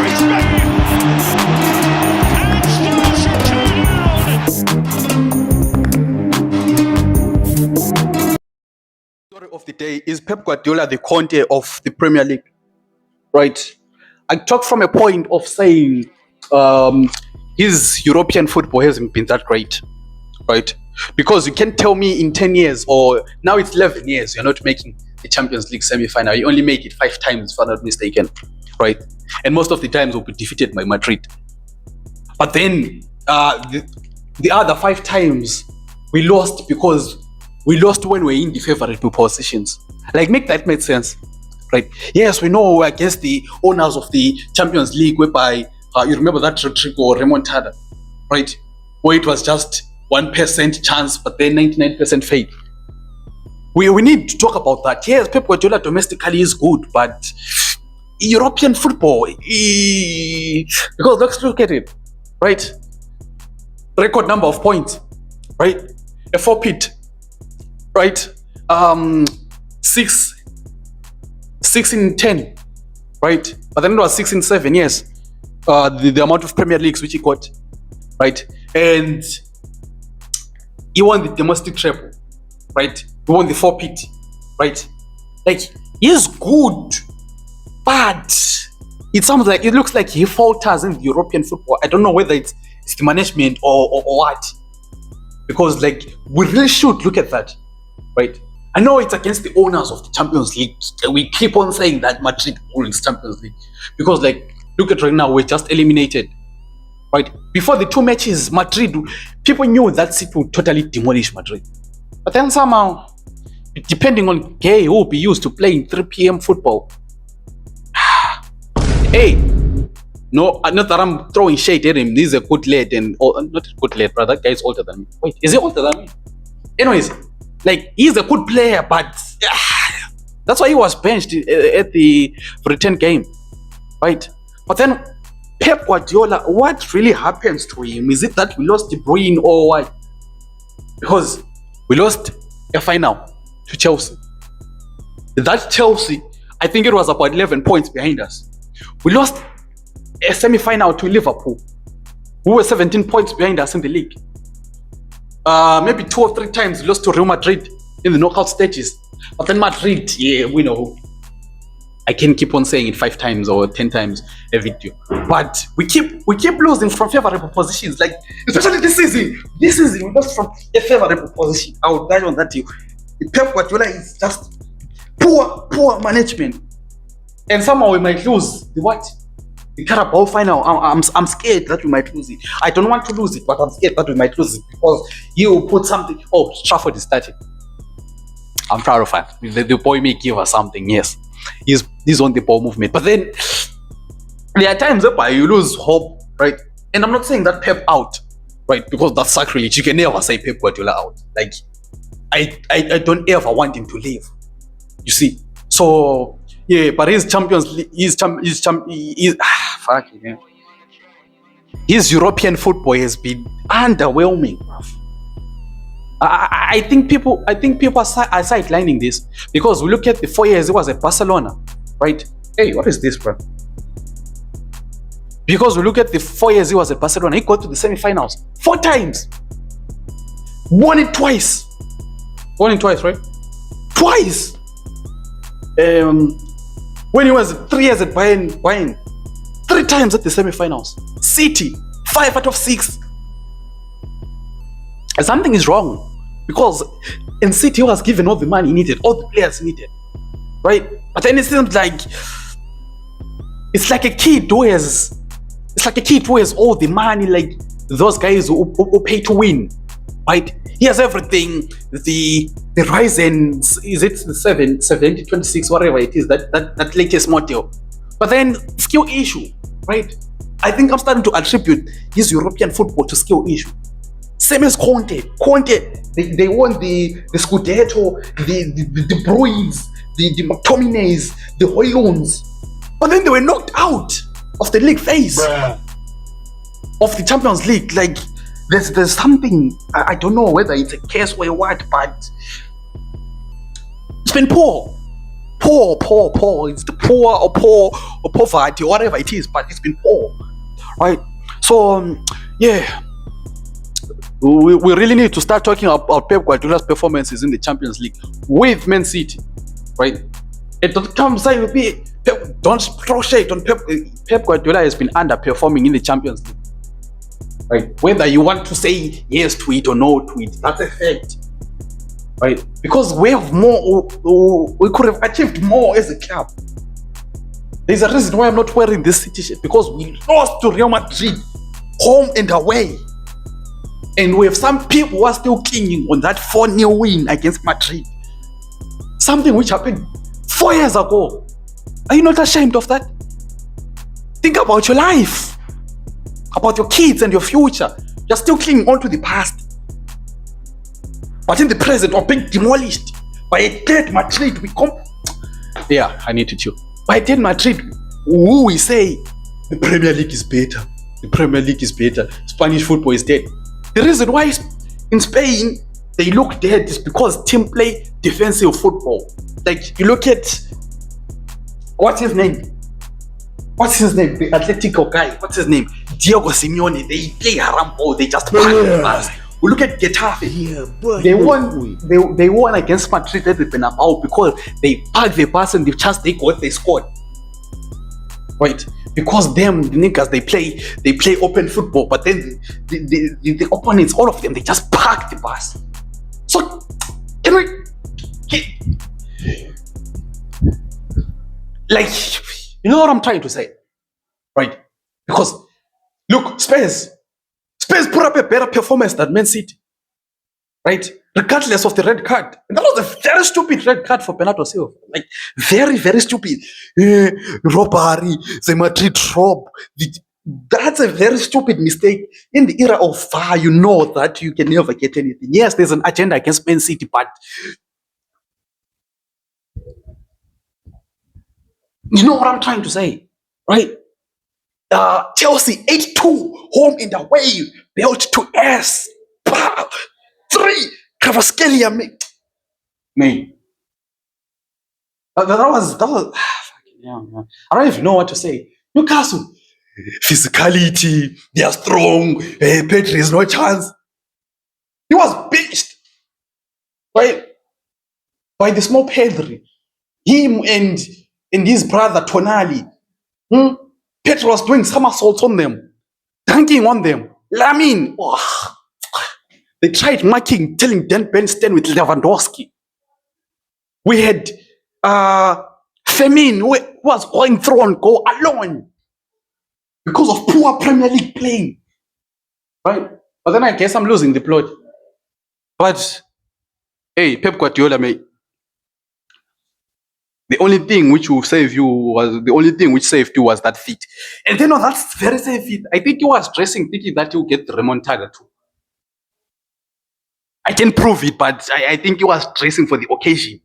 it's Messi. And still should turn around. Story of the day is Pep Guardiola the Conte of the Premier League, right? I talk from a point of saying his European football hasn't been that great, right? Because you can't tell me in 10 years or now it's 11 years you're not making the Champions League semi-final. You only make it 5 times, if I'm not mistaken, right? And most of the times will be defeated by Madrid. But then the other 5 times we lost because we lost when we're in the favorable positions. Like, make that make sense, right? Yes, we know we're against the owners of the Champions League, whereby you remember that Rodrigo remontada, right? Where it was just 1% chance, but then 99% faith. We need to talk about that. Yes, Pep Guardiola domestically is good, but European football, because let's look at it, right? Record number of points, right? A 4-peat, right? 6 in 10, right? But then it was 6 in 7, yes. The amount of Premier Leagues which he got, right? And he won the domestic treble, right? He won the 4-peat, right? Like, he's good, but it looks like he falters in the European football. I don't know whether it's the management or what, because like we really should look at that, right? I know it's against the owners of the Champions League. We keep on saying that Madrid owns Champions League because, like, look at right now, we're just eliminated. Right? Before the 2 matches, Madrid, people knew that City would totally demolish Madrid. But then somehow, depending on Gay, who will be used to playing 3 p.m. football. Hey, no, not that I'm throwing shade at him. He's a good lad, not a good lad, brother. That guy is older than me. Wait, is he older than me? Anyways, like, he's a good player, but that's why he was benched at the return game, right? But then Pep Guardiola, what really happens to him? Is it that we lost De Bruyne or what? Because we lost a final to Chelsea. That Chelsea, I think it was about 11 points behind us. We lost a semi-final to Liverpool, who were 17 points behind us in the league. Maybe 2 or 3 times we lost to Real Madrid in the knockout stages. But then Madrid, yeah, we know. I can keep on saying it 5 times or 10 times a video, but we keep losing from favorable positions. Like, especially this season we lost from a favorable position. I would die on that too. Pep Guardiola is just poor management, and somehow we might lose the Carabao final. I'm scared that we might lose it. I don't want to lose it, but I'm scared that we might lose it because you put something. Oh, Trafford is starting. I'm proud of that. The boy may give us something. Yes. He's on the ball movement, but then there are times where you lose hope, right? And I'm not saying that Pep out, right? Because that's sacrilege. You can never say Pep Guardiola out. Like, I don't ever want him to leave. You see? So yeah, but his Champions League, his European football has been underwhelming, bruv. I think people are sidelining this because we look at the 4 years he was at Barcelona, right? Hey, what is this, bro? Because we look at the 4 years he was at Barcelona, he got to the semi-finals 4 times, won it twice, right? Twice. When he was 3 years at Bayern, 3 times at the semi-finals. City, 5 out of 6. Something is wrong because in City he was given all the money he needed, all the players he needed, right? But then it seems like it's like a kid who has all the money, like those guys who pay to win, right? He has everything. The Ryzen, is it the 7026, whatever it is, that latest model. But then skill issue, right? I think I'm starting to attribute his European football to skill issue. Same as Conte. They won the Scudetto, the Bruins, the McTominays, the Haalands, but then they were knocked out of the league phase of the Champions League. Like, there's something, I don't know whether it's a case or what, but it's been poor poor. It's the poor or poverty, whatever it is, but it's been poor, right? So yeah, we really need to start talking about Pep Guardiola's performances in the Champions League with Man City, right? It don't come say with me. Don't throw shade on Pep. Pep Guardiola has been underperforming in the Champions League, right? Whether you want to say yes to it or no to it, that's a fact, right? Because we have more, we could have achieved more as a club. There's a reason why I'm not wearing this City shirt, because we lost to Real Madrid, home and away. And we have some people who are still clinging on that 4-0 win against Madrid. Something which happened 4 years ago. Are you not ashamed of that? Think about your life, about your kids and your future. You're still clinging on to the past. But in the present, we're being demolished by a dead Madrid. Yeah, I need to chew. By a dead Madrid, who we say the Premier League is better. The Premier League is better. Spanish football is dead. The reason why in Spain they look dead is because team play defensive football. Like, you look at what's his name? The Atletico guy. What's his name? Diego Simeone. They play haram ball. They just pack the pass. We look at Getafe. Yeah, they won against Madrid at the Bernabéu because they packed the pass, and the chance they got, they scored. Right? Because them, the niggas, they play open football, but then the opponents, all of them, they just pack the pass. So, can we like, you know what I'm trying to say, right? Because look, Spurs put up a better performance than Man City, right? Regardless of the red card. And that was a very stupid red card for Bernardo Silva. Like, very, very stupid. Robbery, the Madrid rob. That's a very stupid mistake. In the era of VAR, you know that you can never get anything. Yes, there's an agenda against Man City, but you know what I'm trying to say, right? Chelsea 8-2, home and away, belt to S. 3, Kvaratskhelia, mate. That was yeah, man. I don't even know what to say. Newcastle, physicality, they are strong. Pedri has no chance. He was benched by the small Pedri. Him and his brother Tonali. Pedri was doing somersaults on them, dunking on them. Lamin, they tried marking, telling Dan Bernstein with Lewandowski. We had Femin, who was going through on goal alone because of poor Premier League playing, right? But then I guess I'm losing the plot. But hey, Pep Guardiola, mate. The only thing which saved you was that fit. And then that's very safe fit. I think he was dressing thinking that he'll get the remontada too. I can prove it, but I think he was dressing for the occasion.